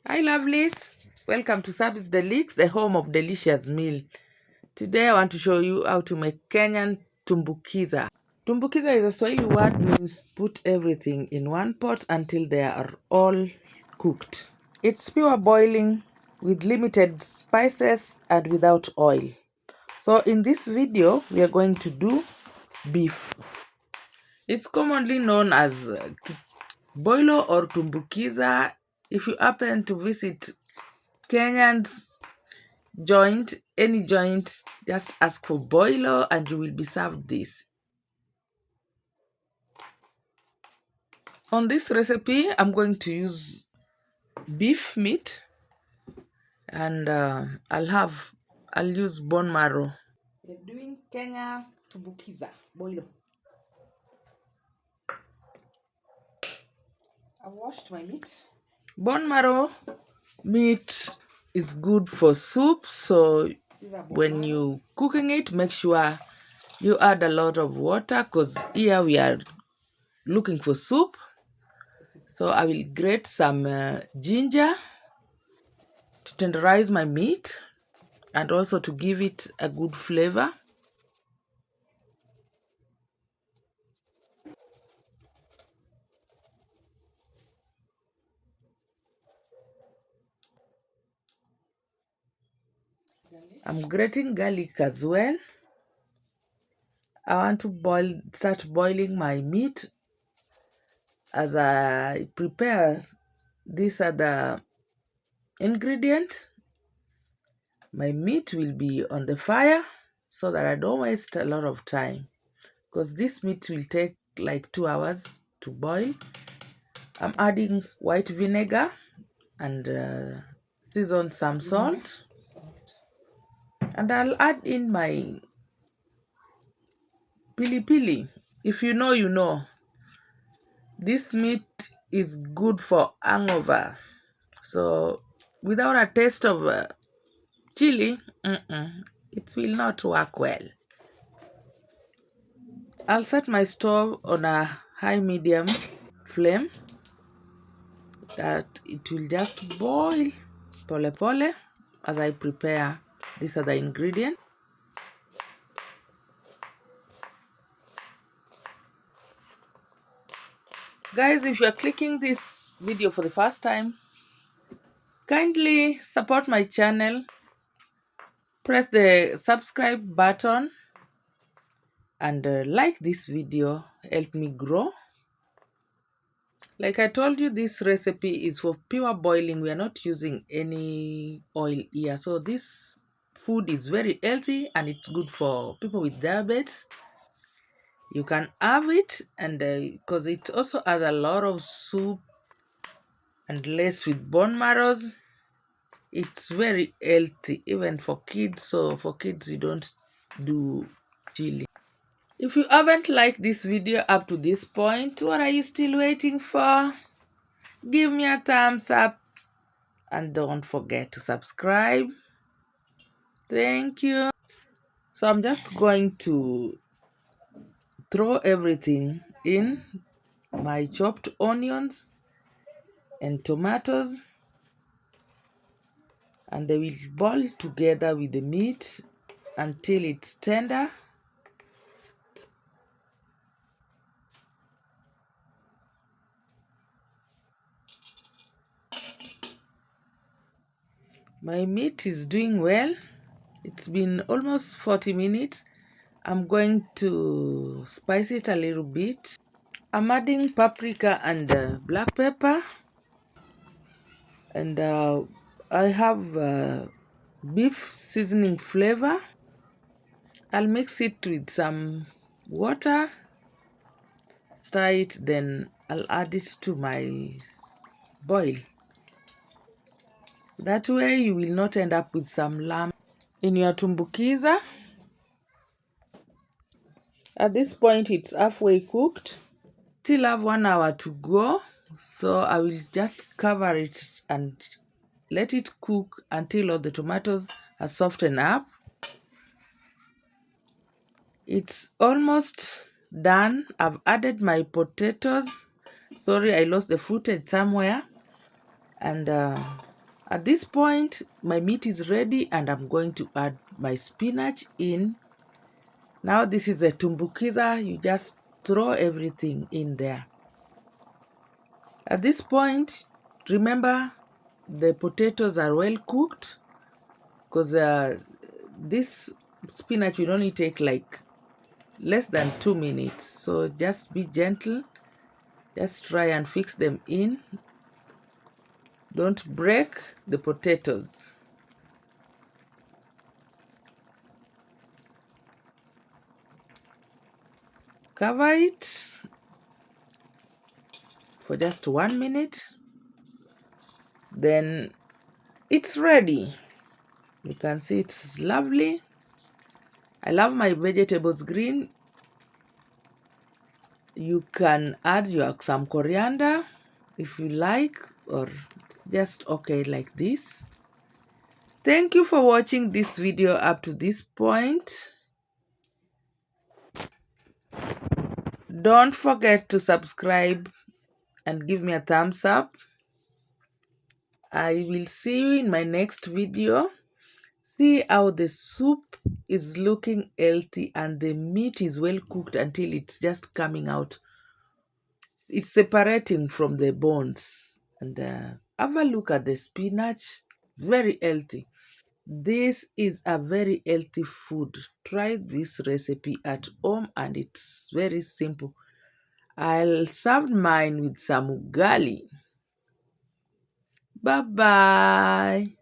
Hi lovelies, welcome to Service Delics, the home of delicious meal. Today I want to show you how to make Kenyan Tumbukiza. Tumbukiza is a Swahili word means put everything in one pot until they are all cooked. It's pure boiling with limited spices and without oil. So in this video we are going to do beef. It's commonly known as boilo or Tumbukiza. If you happen to visit Kenyan's joint, any joint, just ask for boilo and you will be served this. On this recipe, I'm going to use beef meat and I'll use bone marrow. We're doing Kenya Tumbukiza boilo. I washed my meat. Bone marrow meat is good for soup, so when you cooking it, make sure you add a lot of water because here we are looking for soup. So I will grate some ginger to tenderize my meat and also to give it a good flavor. I'm grating garlic as well. I want to start boiling my meat as I prepare this other ingredient. My meat will be on the fire so that I don't waste a lot of time because this meat will take like 2 hours to boil. I'm adding white vinegar and season some salt. And I'll add in my pili. If you know, you know. This meat is good for hangover. So without a taste of chili, it will not work well. I'll set my stove on a high medium flame that it will just boil pole as I prepare this other ingredient. Guys, if you're clicking this video for the first time, kindly support my channel. Press the subscribe button and like this video, help me grow. Like I told you, this recipe is for pure boiling. We are not using any oil here. So this food is very healthy and it's good for people with diabetes. You can have it and because it also has a lot of soup and laced with bone marrows. It's very healthy even for kids. So for kids, you don't do chili. If you haven't liked this video up to this point, what are you still waiting for? Give me a thumbs up and don't forget to subscribe. Thank you. So I'm just going to throw everything in, my chopped onions and tomatoes, and they will boil together with the meat until it's tender. My meat is doing well. It's been almost 40 minutes. I'm going to spice it a little bit. I'm adding paprika and black pepper. And I have beef seasoning flavor. I'll mix it with some water, stir it, then I'll add it to my boil. That way you will not end up with some lamb in your tumbukiza. At this point it's halfway cooked. Still have 1 hour to go, so I will just cover it and let it cook until all the tomatoes are softened up. It's almost done. I've added my potatoes. Sorry, I lost the footage somewhere. And At this point, my meat is ready and I'm going to add my spinach in. Now this is a tumbukiza, you just throw everything in there. At this point, remember the potatoes are well cooked because this spinach will only take like less than 2 minutes. So just be gentle, just try and fix them in. Don't break the potatoes. Cover it for just 1 minute. Then it's ready. You can see it's lovely. I love my vegetables green. You can add some coriander if you like, or it's just okay like this. Thank you for watching this video up to this point. Don't forget to subscribe and give me a thumbs up. I will see you in my next video. See how the soup is looking healthy and the meat is well cooked until it's just coming out. It's separating from the bones. And have a look at the spinach. Very healthy. This is a very healthy food. Try this recipe at home and it's very simple. I'll serve mine with some ugali. Bye bye.